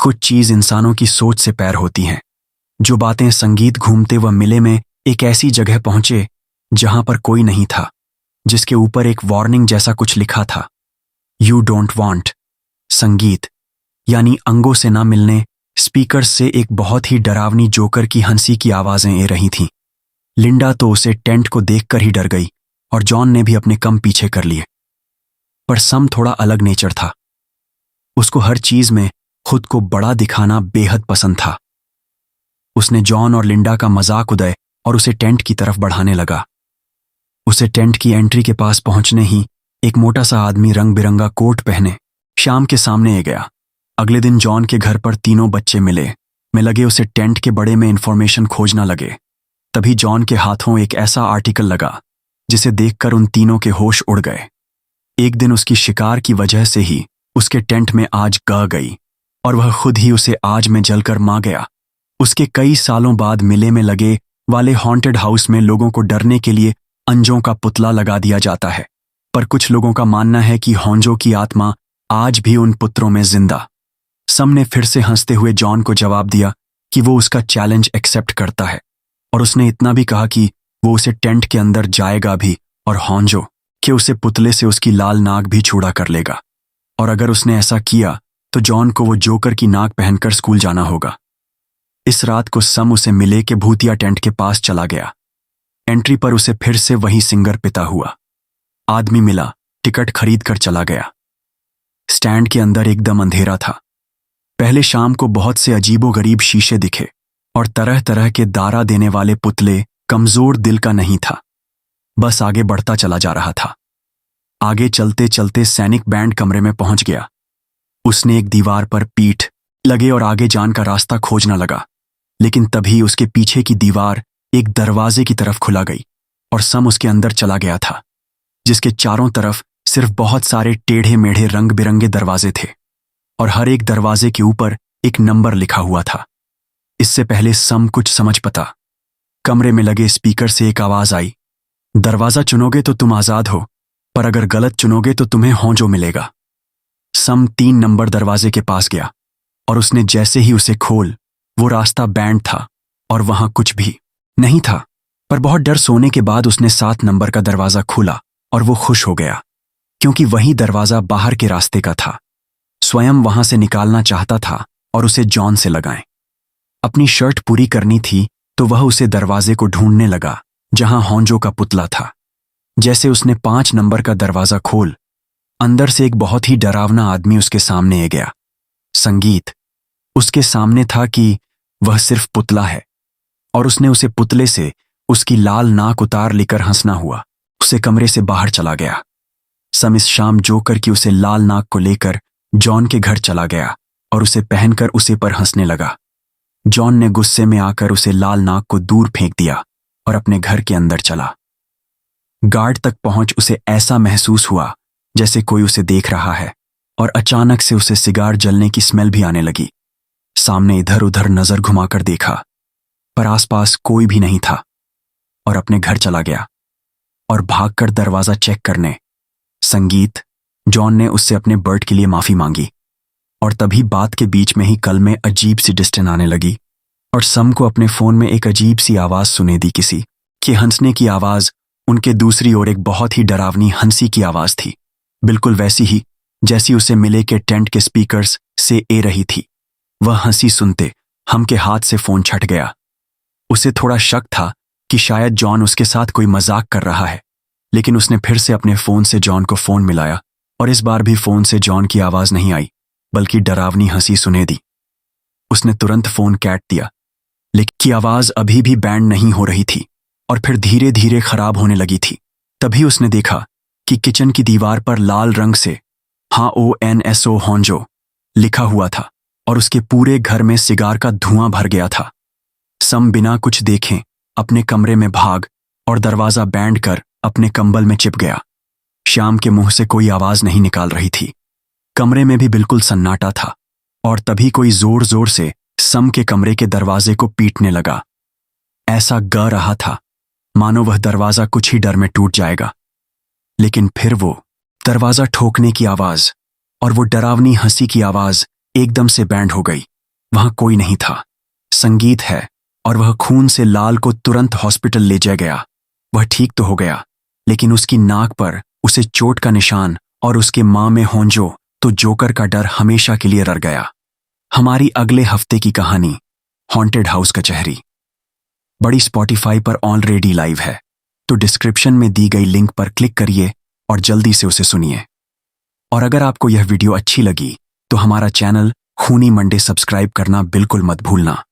कुछ चीज इंसानों की सोच से पैर होती हैं। जो बातें संगीत घूमते व मिले में एक ऐसी जगह पहुंचे जहां पर कोई नहीं था, जिसके ऊपर एक वार्निंग जैसा कुछ लिखा था, यू डोंट वांट। संगीत यानी अंगों से ना मिलने स्पीकर से एक बहुत ही डरावनी जोकर की हंसी की आवाजें ए रही थीं। लिंडा तो उसे टेंट को देखकर ही डर गई और जॉन ने भी अपने कम पीछे कर लिए। पर सम थोड़ा अलग नेचर था। उसको हर चीज में खुद को बड़ा दिखाना बेहद पसंद था। उसने जॉन और लिंडा का मजाक उड़ाया और उसे टेंट की तरफ बढ़ाने लगा। उसे टेंट की एंट्री के पास पहुंचने ही एक मोटा सा आदमी रंग बिरंगा कोट पहने श्याम के सामने आ गया। अगले दिन जॉन के घर पर तीनों बच्चे मिले में लगे उसे टेंट के बड़े में इंफॉर्मेशन खोजना लगे। तभी जॉन के हाथों एक ऐसा आर्टिकल लगा जिसे देखकर उन तीनों के होश उड़ गए। एक दिन उसकी शिकार की वजह से ही उसके टेंट में आग गई और वह खुद ही उसे आग में जलकर मार गया। उसके कई सालों बाद मिले में लगे वाले हॉन्टेड हाउस में लोगों को डरने के लिए अंजों का पुतला लगा दिया जाता है, पर कुछ लोगों का मानना है कि हॉन्जों की आत्मा आज भी उन पुत्रों में जिंदा। सम ने फिर से हंसते हुए जॉन को जवाब दिया कि वो उसका चैलेंज एक्सेप्ट करता है, और उसने इतना भी कहा कि वो उसे टेंट के अंदर जाएगा भी और हॉन्जो के उसे पुतले से उसकी लाल नाक भी छुड़ा कर लेगा। और अगर उसने ऐसा किया तो जॉन को वो जोकर की नाक पहनकर स्कूल जाना होगा। इस रात को सम उसे मिले के भूतिया टेंट के पास चला गया। एंट्री पर उसे फिर से वही सिंगर पिता हुआ। आदमी मिला, टिकट खरीद कर चला गया। स्टैंड के अंदर एकदम अंधेरा था। पहले शाम को बहुत से अजीबोगरीब शीशे दिखे और तरह तरह के दारा देने वाले पुतले। कमजोर दिल का नहीं था, बस आगे बढ़ता चला जा रहा था। आगे चलते चलते सैनिक बैंड कमरे में पहुंच गया। उसने एक दीवार पर पीठ लगे और आगे जान का रास्ता खोजना लगा, लेकिन तभी उसके पीछे की दीवार एक दरवाजे की तरफ खुला गई और सम उसके अंदर चला गया था, जिसके चारों तरफ सिर्फ बहुत सारे टेढ़े मेढ़े रंग बिरंगे दरवाजे थे और हर एक दरवाजे के ऊपर एक नंबर लिखा हुआ था। इससे पहले सम कुछ समझ पाता, कमरे में लगे स्पीकर से एक आवाज आई, दरवाजा चुनोगे तो तुम आजाद हो, पर अगर गलत चुनोगे तो तुम्हें हौंजो मिलेगा। सम 3 नंबर दरवाजे के पास गया और उसने जैसे ही उसे खोल, वो रास्ता बैंड था और वहां कुछ भी नहीं था। पर बहुत डर सोने के बाद उसने 7 नंबर का दरवाजा खोला और वो खुश हो गया, क्योंकि वही दरवाजा बाहर के रास्ते का था। स्वयं वहां से निकालना चाहता था और उसे जॉन से लगाएं। अपनी शर्ट पूरी करनी थी तो वह उसे दरवाजे को ढूंढने लगा जहां हौंजो का पुतला था। जैसे उसने 5 नंबर का दरवाजा खोल, अंदर से एक बहुत ही डरावना आदमी उसके सामने आ गया। संगीत उसके सामने था कि वह सिर्फ पुतला है, और उसने उसे पुतले से उसकी लाल नाक उतार लेकर हंसना हुआ उसे कमरे से बाहर चला गया। सम इस शाम जोकर की उसे लाल नाक को लेकर जॉन के घर चला गया और उसे पहनकर उसे पर हंसने लगा। जॉन ने गुस्से में आकर उसे लाल नाक को दूर फेंक दिया और अपने घर के अंदर चला। गार्ड तक पहुंच उसे ऐसा महसूस हुआ जैसे कोई उसे देख रहा है, और अचानक से उसे सिगार जलने की स्मेल भी आने लगी। सामने इधर उधर नजर घुमाकर देखा, पर आसपास कोई भी नहीं था, और अपने घर चला गया और भागकर दरवाजा चेक करने। संगीत जॉन ने उससे अपने बर्ड के लिए माफी मांगी, और तभी बात के बीच में ही कल में अजीब सी डिस्टेंस आने लगी और सम को अपने फोन में एक अजीब सी आवाज सुने दी, किसी के हंसने की आवाज। उनके दूसरी ओर एक बहुत ही डरावनी हंसी की आवाज थी, बिल्कुल वैसी ही जैसी उसे मिले के टेंट के स्पीकर्स से ए रही थी। वह हंसी सुनते हम के हाथ से फोन छट गया। उसे थोड़ा शक था कि शायद जॉन उसके साथ कोई मजाक कर रहा है, लेकिन उसने फिर से अपने फोन से जॉन को फोन मिलाया और इस बार भी फोन से जॉन की आवाज नहीं आई, बल्कि डरावनी हंसी सुने दी। उसने तुरंत फोन काट दिया, लेकिन की आवाज अभी भी बैंड नहीं हो रही थी और फिर धीरे धीरे खराब होने लगी थी। तभी उसने देखा कि किचन की दीवार पर लाल रंग से HONSO हौंजो लिखा हुआ था और उसके पूरे घर में सिगार का धुआं भर गया था। सम बिना कुछ देखे अपने कमरे में भाग और दरवाजा बैंड कर अपने कंबल में चिप गया। श्याम के मुंह से कोई आवाज नहीं निकाल रही थी। कमरे में भी बिल्कुल सन्नाटा था, और तभी कोई जोर जोर से सम के कमरे के दरवाजे को पीटने लगा। ऐसा ग रहा था मानो वह दरवाजा कुछ ही डर में टूट जाएगा, लेकिन फिर वो दरवाजा ठोकने की आवाज और वो डरावनी हंसी की आवाज एकदम से बैंड हो गई वहां कोई नहीं था। संगीत है और वह खून से लाल को तुरंत हॉस्पिटल ले जाया गया। वह ठीक तो हो गया, लेकिन उसकी नाक पर उसे चोट का निशान और उसके मां में होंजो तो जोकर का डर हमेशा के लिए रह गया। हमारी अगले हफ्ते की कहानी हॉन्टेड हाउस कचहरी बड़ी स्पॉटिफाई पर ऑलरेडी लाइव है, तो डिस्क्रिप्शन में दी गई लिंक पर क्लिक करिए और जल्दी से उसे सुनिए। और अगर आपको यह वीडियो अच्छी लगी तो हमारा चैनल खूनी मंडे सब्सक्राइब करना बिल्कुल मत भूलना।